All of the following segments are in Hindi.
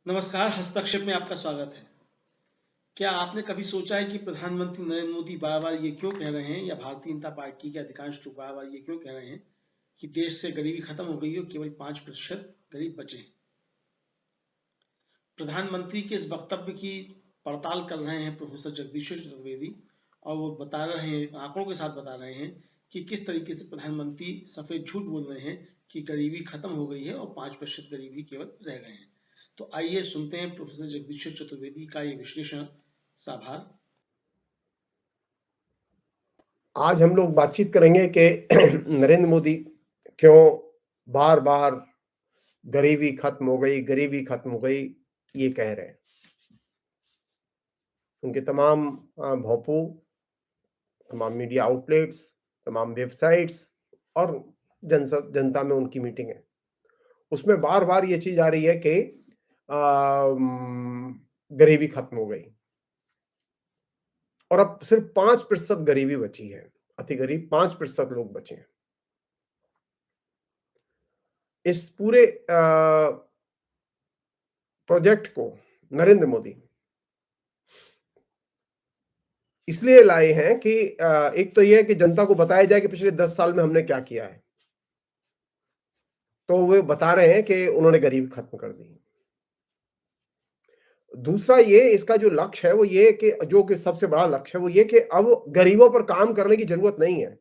नमस्कार, हस्तक्षेप में आपका स्वागत है। क्या आपने कभी सोचा है कि प्रधानमंत्री नरेंद्र मोदी बार-बार ये क्यों कह रहे हैं या भारतीय जनता पार्टी के अधिकांश लोग बार-बार ये क्यों कह रहे हैं कि देश से गरीबी खत्म हो गई है और केवल 5% गरीब बचे हैं? प्रधानमंत्री के इस वक्तव्य की पड़ताल कर रहे हैं प्रोफेसर जगदीश्वर चतुर्वेदी और वो बता रहे हैं, आंकड़ों के साथ बता रहे हैं कि किस तरीके से प्रधानमंत्री सफेद झूठ बोल रहे हैं कि गरीबी खत्म हो गई है और 5% गरीबी केवल रह गए हैं। तो आइए सुनते हैं प्रोफेसर जगदीश्वर चतुर्वेदी का ये विश्लेषण। साभार। आज हम लोग बातचीत करेंगे कि नरेंद्र मोदी क्यों बार बार गरीबी खत्म हो गई, गरीबी खत्म हो गई ये कह रहे हैं। उनके तमाम भोंपू, तमाम मीडिया आउटलेट्स, तमाम वेबसाइट्स और जनता में उनकी मीटिंग है, उसमें बार बार ये चीज आ रही है कि गरीबी खत्म हो गई और अब सिर्फ 5% गरीबी बची है। अति गरीब 5% लोग बचे हैं। इस पूरे प्रोजेक्ट को नरेंद्र मोदी इसलिए लाए हैं कि एक तो यह है कि जनता को बताया जाए कि पिछले 10 साल में हमने क्या किया है। तो वे बता रहे हैं कि उन्होंने गरीबी खत्म कर दी। दूसरा ये इसका जो लक्ष्य है वो ये कि जो कि सबसे बड़ा लक्ष्य है वो ये कि अब गरीबों पर काम करने की जरूरत नहीं है,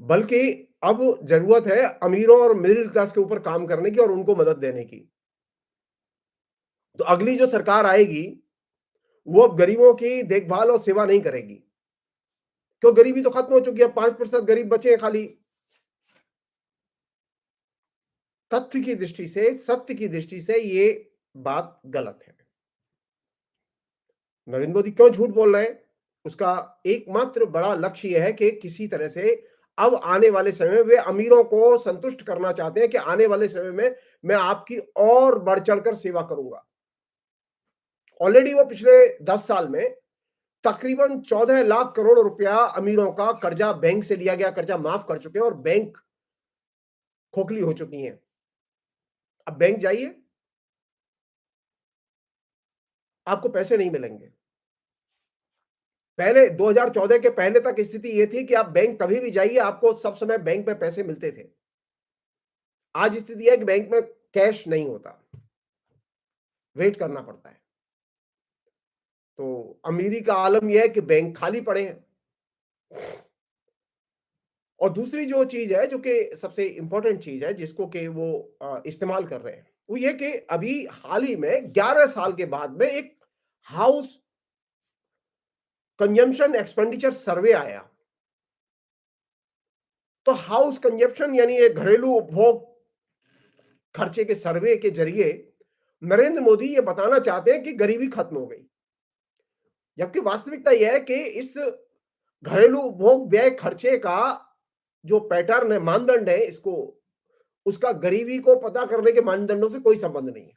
बल्कि अब जरूरत है अमीरों और मिडिल क्लास के ऊपर काम करने की और उनको मदद देने की। तो अगली जो सरकार आएगी वो अब गरीबों की देखभाल और सेवा नहीं करेगी, क्यों? गरीबी तो खत्म हो चुकी है, 5% गरीब बचे हैं खाली। तथ्य की दृष्टि से, सत्य की दृष्टि से ये बात गलत है। नरेंद्र मोदी क्यों झूठ बोल रहे हैं? उसका एकमात्र बड़ा लक्ष्य यह है कि किसी तरह से अब आने वाले समय में वे अमीरों को संतुष्ट करना चाहते हैं कि आने वाले समय में मैं आपकी और बढ़ चढ़कर सेवा करूंगा। ऑलरेडी वो पिछले 10 साल में तकरीबन 14 लाख करोड़ रुपया अमीरों का कर्जा, बैंक से लिया गया कर्जा माफ कर चुके हैं और बैंक खोखली हो चुकी हैं। अब बैंक जाइए, आपको पैसे नहीं मिलेंगे। पहले 2014 के पहले तक स्थिति यह थी कि आप बैंक कभी भी जाइए, आपको सब समय बैंक में पैसे मिलते थे। आज स्थिति है कि बैंक में कैश नहीं होता, वेट करना पड़ता है। तो अमीरी का आलम यह है कि बैंक खाली पड़े हैं। और दूसरी जो चीज है, जो कि सबसे इंपॉर्टेंट चीज है जिसको कि वो इस्तेमाल कर रहे हैं, वो ये कि अभी हाल ही में 11 साल के बाद में एक हाउस कंजम्पशन एक्सपेंडिचर सर्वे आया। तो हाउस कंजप्शन यानी ये घरेलू उपभोग खर्चे के सर्वे के जरिए नरेंद्र मोदी ये बताना चाहते हैं कि गरीबी खत्म हो गई, जबकि वास्तविकता यह है कि इस घरेलू उपभोग व्यय खर्चे का जो पैटर्न है, मानदंड है, इसको उसका गरीबी को पता करने के मानदंडों से कोई संबंध नहीं है।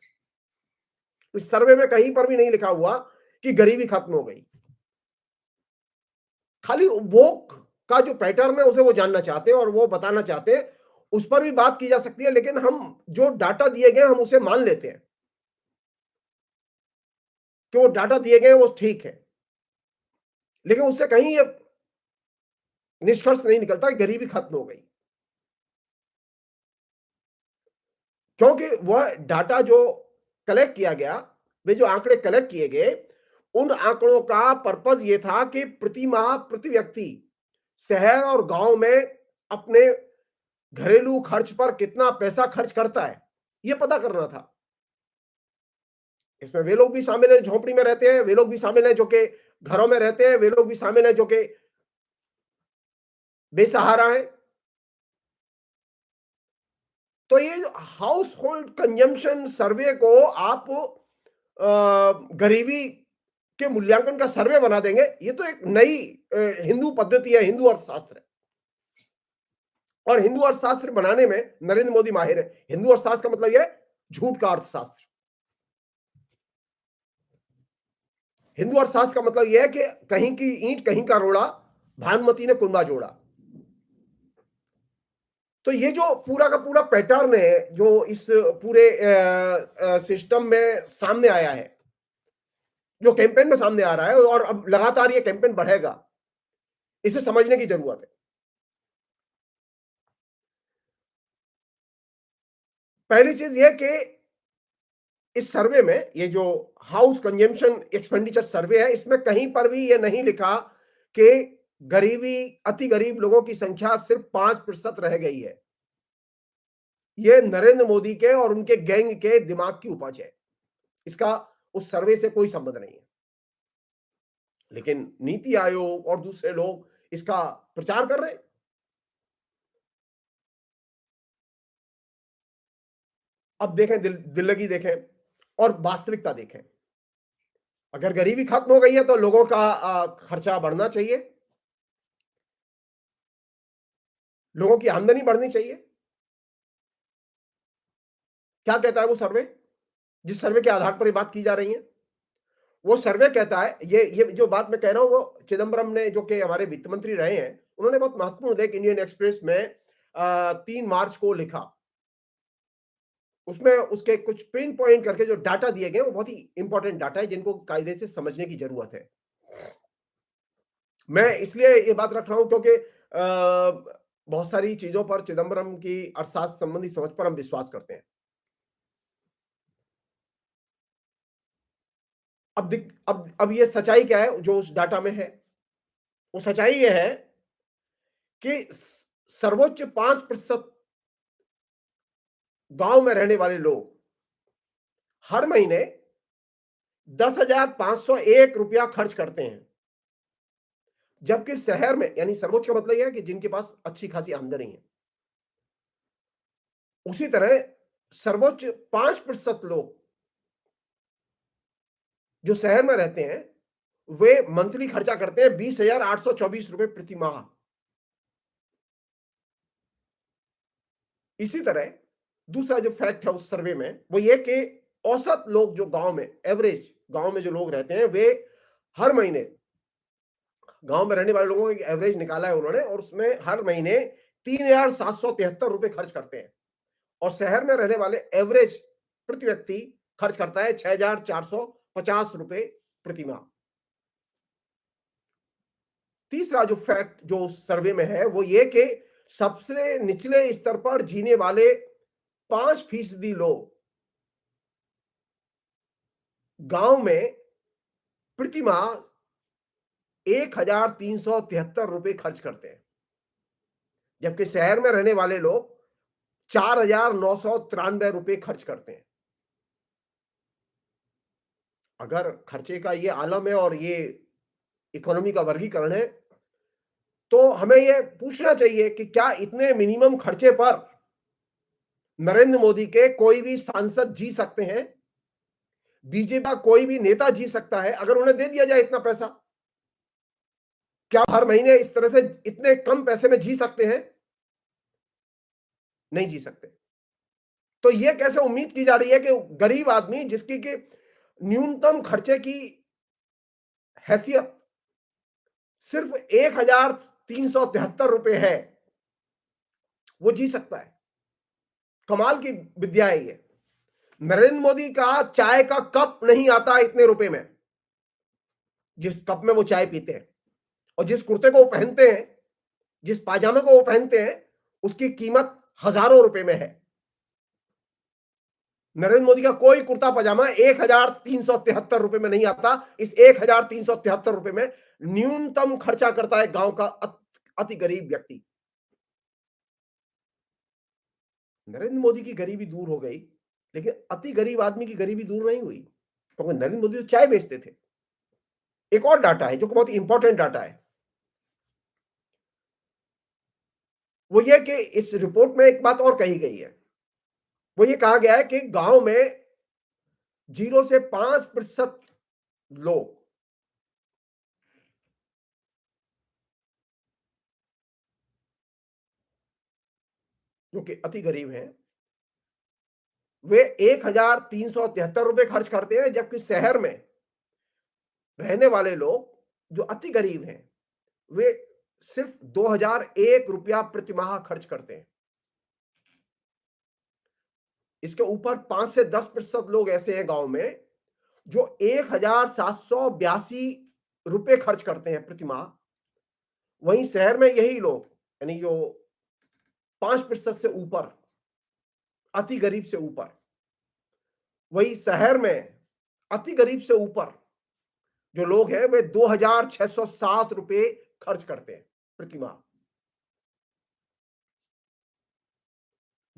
इस सर्वे में कहीं पर भी नहीं लिखा हुआ कि गरीबी खत्म हो गई। खाली उपभोग का जो पैटर्न है उसे वो जानना चाहते हैं और वो बताना चाहते हैं। उस पर भी बात की जा सकती है, लेकिन हम जो डाटा दिए गए हम उसे मान लेते हैं कि वो डाटा दिए गए वो ठीक है, लेकिन उससे कहीं ये निष्कर्ष नहीं निकलता कि गरीबी खत्म हो गई, क्योंकि वह डाटा जो कलेक्ट किया गया, वे जो आंकड़े कलेक्ट किए गए, उन आंकड़ों का पर्पज ये था कि प्रति माह प्रति व्यक्ति शहर और गांव में अपने घरेलू खर्च पर कितना पैसा खर्च करता है, यह पता करना था। इसमें वे लोग भी शामिल हैं झोपड़ी में रहते हैं, वे लोग भी शामिल हैं जो कि घरों में रहते हैं, वे लोग भी शामिल हैं जो कि बेसहारा हैं। तो ये हाउस होल्ड कंजम्पशन सर्वे को आप गरीबी के मूल्यांकन का सर्वे बना देंगे, ये तो एक नई हिंदू पद्धति है, हिंदू अर्थशास्त्र है। और हिंदू अर्थशास्त्र बनाने में नरेंद्र मोदी माहिर है। हिंदू अर्थशास्त्र का मतलब यह है झूठ का अर्थशास्त्र। हिंदू अर्थशास्त्र का मतलब यह है कि कहीं की ईंट कहीं का रोड़ा, भानुमति ने कुंबा जोड़ा। तो ये जो पूरा का पूरा पैटर्न है जो इस पूरे सिस्टम में सामने आया है, जो कैंपेन में सामने आ रहा है और अब लगातार ये कैंपेन बढ़ेगा, इसे समझने की जरूरत है। पहली चीज ये कि इस सर्वे में, ये जो हाउस कंजम्पशन एक्सपेंडिचर सर्वे है, इसमें कहीं पर भी ये नहीं लिखा कि गरीबी, अति गरीब लोगों की संख्या सिर्फ 5% रह गई है। ये नरेंद्र मोदी के और उनके गैंग के दिमाग की उपज है। इसका उस सर्वे से कोई संबंध नहीं है। लेकिन नीति आयोग और दूसरे लोग इसका प्रचार कर रहे हैं। अब देखें, दिल लगी देखें और वास्तविकता देखें। अगर गरीबी खत्म हो गई है तो लोगों का खर्चा बढ़ना चाहिए, लोगों की आमदनी बढ़नी चाहिए। क्या कहता है वो सर्वे, जिस सर्वे के आधार पर ये बात की जा रही है? वो सर्वे कहता है, ये जो बात मैं कह रहा हूं वो चिदम्बरम ने, जो कि हमारे वित्त मंत्री रहे हैं, उन्होंने बहुत महत्वपूर्ण लेख इंडियन एक्सप्रेस में 3 मार्च को लिखा। उसमें उसके कुछ पिन पॉइंट करके जो डाटा दिए गए वो बहुत ही इंपॉर्टेंट डाटा है, जिनको कायदे से समझने की जरूरत है। मैं इसलिए ये बात रख रहा हूं क्योंकि बहुत सारी चीजों पर चिदम्बरम की अर्थशास्त्र संबंधी समझ पर हम विश्वास करते हैं। अब ये सच्चाई क्या है जो उस डाटा में है? वो सच्चाई ये है कि सर्वोच्च 5% गांव में रहने वाले लोग हर महीने 10,501 रुपया खर्च करते हैं, जबकि शहर में, यानी सर्वोच्च का मतलब यह है कि जिनके पास अच्छी खासी आमदनी है, उसी तरह सर्वोच्च 5% लोग जो शहर में रहते हैं वे मंथली खर्चा करते हैं 20,824 रुपए प्रति माह। इसी तरह दूसरा जो फैक्ट है उस सर्वे में वो ये कि औसत लोग जो गांव में, एवरेज गांव में जो लोग रहते हैं, वे हर महीने, गांव में रहने वाले लोगों का एवरेज निकाला है उन्होंने, और उसमें हर महीने 3,773 रुपए खर्च करते हैं, और शहर में रहने वाले एवरेज प्रति व्यक्ति खर्च करता है 6,450 रुपए प्रति माह। तीसरा जो फैक्ट जो उस सर्वे में है वो ये कि सबसे निचले स्तर पर जीने वाले 5% लोग गांव में प्रति माह 1,373 रुपए खर्च करते हैं, जबकि शहर में रहने वाले लोग 4,993 रुपए खर्च करते हैं। अगर खर्चे का ये आलम है और ये इकोनॉमी का वर्गीकरण है, तो हमें ये पूछना चाहिए कि क्या इतने मिनिमम खर्चे पर नरेंद्र मोदी के कोई भी सांसद जी सकते हैं? बीजेपी का कोई भी नेता जी सकता है अगर उन्हें दे दिया जाए इतना पैसा? क्या हर महीने इस तरह से इतने कम पैसे में जी सकते हैं? नहीं जी सकते। तो यह कैसे उम्मीद की जा रही है कि गरीब आदमी, जिसकी कि न्यूनतम खर्चे की हैसियत सिर्फ 1,373 रुपए है, वो जी सकता है? कमाल की विद्या है ये। नरेंद्र मोदी का चाय का कप नहीं आता इतने रुपए में, जिस कप में वो चाय पीते हैं, और जिस कुर्ते को वो पहनते हैं, जिस पाजामे को वो पहनते हैं, उसकी कीमत हजारों रुपए में है। नरेंद्र मोदी का कोई कुर्ता पजामा 1,373 रुपए में नहीं आता। इस 1,373 रुपए में न्यूनतम खर्चा करता है गांव का अति गरीब व्यक्ति। नरेंद्र मोदी की गरीबी दूर हो गई, लेकिन अति गरीब आदमी की गरीबी दूर नहीं हुई, क्योंकि नरेंद्र मोदी तो चाय बेचते थे। एक और डाटा है जो बहुत इंपॉर्टेंट डाटा है, वो ये कि इस रिपोर्ट में एक बात और कही गई है। वो ये कहा गया है कि गांव में 0 से 5% लोग जो कि अति गरीब हैं, वे 1,373 रुपए खर्च करते हैं, जबकि शहर में रहने वाले लोग जो अति गरीब हैं वे सिर्फ 2,001 रुपया प्रति माह खर्च करते हैं। इसके ऊपर 5 से 10% लोग ऐसे हैं गांव में जो 1782 रुपए खर्च करते हैं प्रति माह। वहीं शहर में यही लोग, यानी जो 5% से ऊपर, अति गरीब से ऊपर, वही शहर में अति गरीब से ऊपर जो लोग हैं वे 2607 रुपए खर्च करते हैं प्रति माह।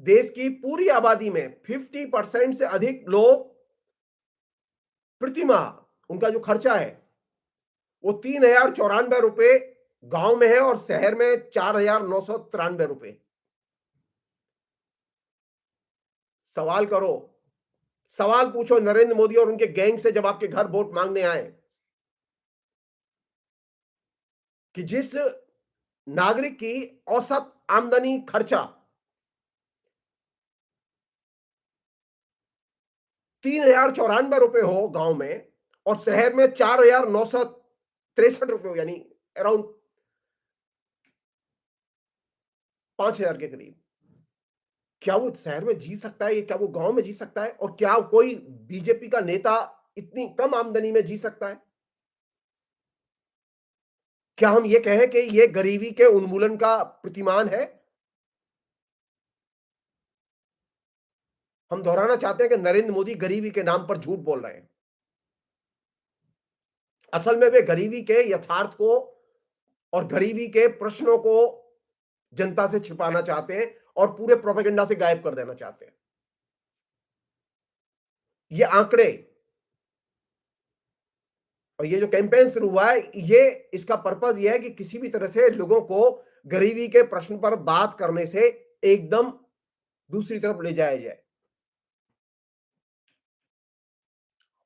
देश की पूरी आबादी में 50% से अधिक लोग प्रति माह उनका जो खर्चा है वो 3094 रुपए गांव में है और शहर में 4993 रुपए। सवाल करो, सवाल पूछो नरेंद्र मोदी और उनके गैंग से जब आपके घर वोट मांगने आए कि जिस नागरिक की औसत आमदनी खर्चा 3094 रुपए हो गांव में और शहर में 4963 रुपए हो, यानी अराउंड 5000 के करीब, क्या वो शहर में जी सकता है? क्या वो गांव में जी सकता है? और क्या कोई बीजेपी का नेता इतनी कम आमदनी में जी सकता है? क्या हम ये कहें कि ये गरीबी के उन्मूलन का प्रतिमान है? हम दोहराना चाहते हैं कि नरेंद्र मोदी गरीबी के नाम पर झूठ बोल रहे हैं। असल में वे गरीबी के यथार्थ को और गरीबी के प्रश्नों को जनता से छिपाना चाहते हैं और पूरे प्रोपेगेंडा से गायब कर देना चाहते हैं। ये आंकड़े और ये जो कैंपेन शुरू हुआ है, ये इसका पर्पस ये है कि किसी भी तरह से लोगों को गरीबी के प्रश्न पर बात करने से एकदम दूसरी तरफ ले जाया जाए।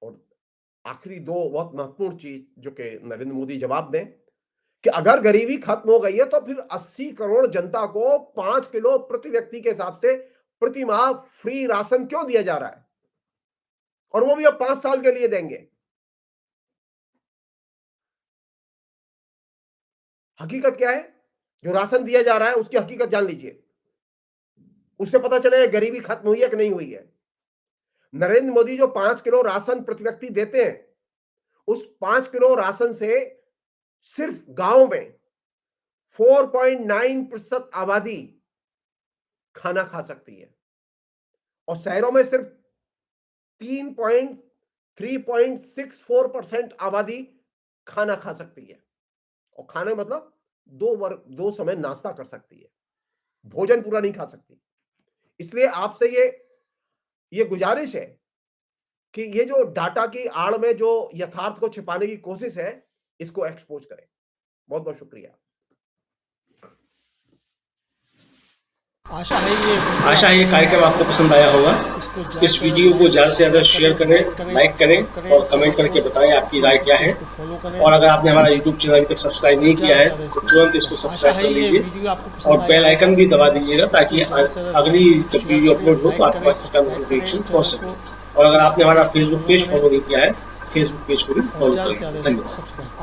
और आखिरी दो बहुत महत्वपूर्ण चीज जो कि नरेंद्र मोदी जवाब दें कि अगर गरीबी खत्म हो गई है तो फिर 80 करोड़ जनता को 5 किलो प्रति व्यक्ति के हिसाब से प्रति माह फ्री राशन क्यों दिया जा रहा है, और वो भी अब 5 साल के लिए देंगे। हकीकत क्या है? जो राशन दिया जा रहा है उसकी हकीकत जान लीजिए, उससे पता चले गरीबी खत्म हुई है कि नहीं हुई है। नरेंद्र मोदी जो 5 किलो राशन प्रति व्यक्ति देते हैं, उस 5 किलो राशन से सिर्फ गांव में 4.9% आबादी खाना खा सकती है और शहरों में सिर्फ 3.64% आबादी खाना खा सकती है। और खाने मतलब दो समय नाश्ता कर सकती है, भोजन पूरा नहीं खा सकती। इसलिए आपसे ये गुजारिश है कि ये जो डाटा की आड़ में जो यथार्थ को छिपाने की कोशिश है, इसको एक्सपोज करें। बहुत बहुत शुक्रिया। आशा है ये कार्यक्रम आपको पसंद आया होगा। इस वीडियो को ज़्यादा से ज़्यादा शेयर करें, लाइक करें और कमेंट करके बताएं आपकी राय क्या है। और अगर आपने हमारा यूट्यूब चैनल अभी तक सब्सक्राइब नहीं किया है तो तुरंत इसको सब्सक्राइब कर लीजिए और बेल आइकन भी दबा दीजिएगा ताकि अगली जब वीडियो अपलोड हो तो आपके पास इसका नोटिफिकेशन पहुंच सके। और अगर आपने हमारा फेसबुक पेज फॉलो नहीं किया है, फेसबुक पेज को भी फॉलो करें। धन्यवाद।